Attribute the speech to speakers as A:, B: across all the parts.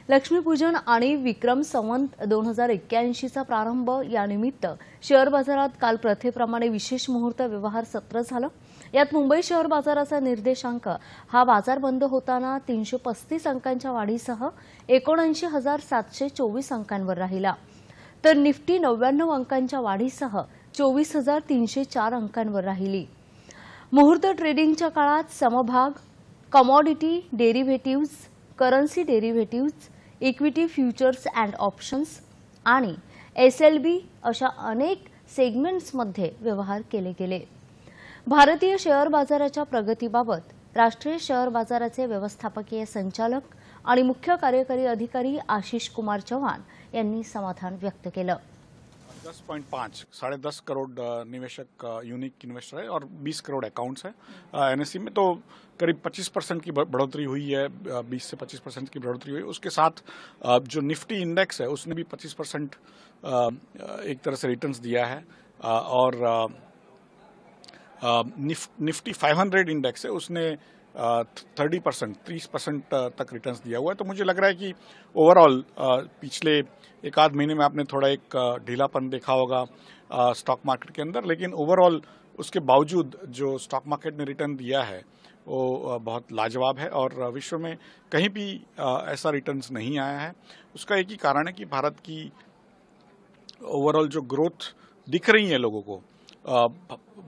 A: लक्ष्मीपूजन आणि विक्रम संवत 2081चा प्रारंभ यानिमित्त शेअर बाजारात काल प्रथेप्रमाणे विशेष मुहूर्त व्यवहार सत्र झालं। यात मुंबई शेअर बाजाराचा निर्देशांक हा बाजार बंद होताना 335 अंकांच्या वाढीसह 79,724 अंकांवर राहिला, तर निफ्टी 99 अंकांच्या वाढीसह 24,304 अंकांवर राहिली। मुहूर्त ट्रेडिंगच्या काळात समभाग, commodity derivatives, currency derivatives, equity futures and options आणि एसएलबी अशा अनेक सेगमेंट्समध्ये व्यवहार केले गेले। भारतीय शेअर बाजाराच्या प्रगतीबाबत राष्ट्रीय शेअर बाजाराचे व्यवस्थापकीय संचालक आणि मुख्य कार्यकारी अधिकारी आशीष कुमार चौहान यांनी समाधान व्यक्त केलं।
B: 10.5 10.5 करोड़ निवेशक यूनिक इन्वेस्टर है और 20 करोड़ अकाउंट्स है एनएससी में, तो करीब 25% की बढ़ोतरी हुई है, 20 से 25% की बढ़ोतरी हुई। उसके साथ जो निफ्टी इंडेक्स है उसने भी 25% एक तरह से रिटर्न्स दिया है, और निफ्टी 500 इंडेक्स है उसने 30% तक रिटर्न्स दिया हुआ है। तो मुझे लग रहा है कि ओवरऑल पिछले एक आध महीने में आपने थोड़ा एक ढीलापन देखा होगा स्टॉक मार्केट के अंदर, लेकिन ओवरऑल उसके बावजूद जो स्टॉक मार्केट ने रिटर्न दिया है वो बहुत लाजवाब है, और विश्व में कहीं भी ऐसा रिटर्न्स नहीं आया है। उसका एक ही कारण है कि भारत की ओवरऑल जो ग्रोथ दिख रही है लोगों को,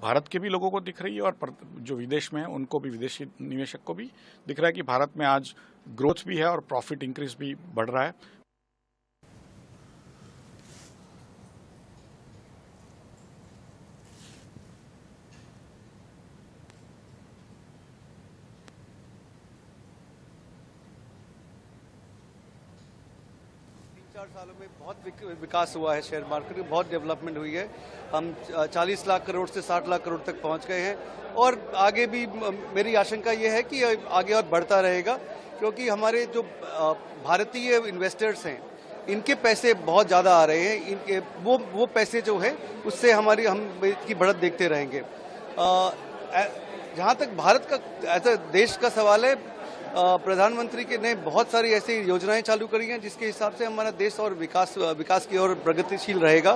B: भारत के भी लोगों को दिख रही है, और जो विदेश में है उनको भी, विदेशी निवेशक को भी दिख रहा है कि भारत में आज ग्रोथ भी है और प्रॉफिट इंक्रीज भी बढ़ रहा है।
C: चार सालों में बहुत विकास हुआ है, शेयर मार्केट में बहुत डेवलपमेंट हुई है। हम 40 लाख करोड़ से 60 लाख करोड़ तक पहुंच गए हैं, और आगे भी मेरी आशंका ये है कि आगे और बढ़ता रहेगा, क्योंकि हमारे जो भारतीय इन्वेस्टर्स हैं इनके पैसे बहुत ज़्यादा आ रहे हैं। इनके वो पैसे जो है उससे हम इसकी बढ़त देखते रहेंगे। जहाँ तक भारत का ऐसा देश का सवाल है, प्रधानमंत्री के ने बहुत सारी ऐसी योजनाएं चालू करी हैं जिसके हिसाब से हमारा देश और विकास की ओर प्रगतिशील रहेगा।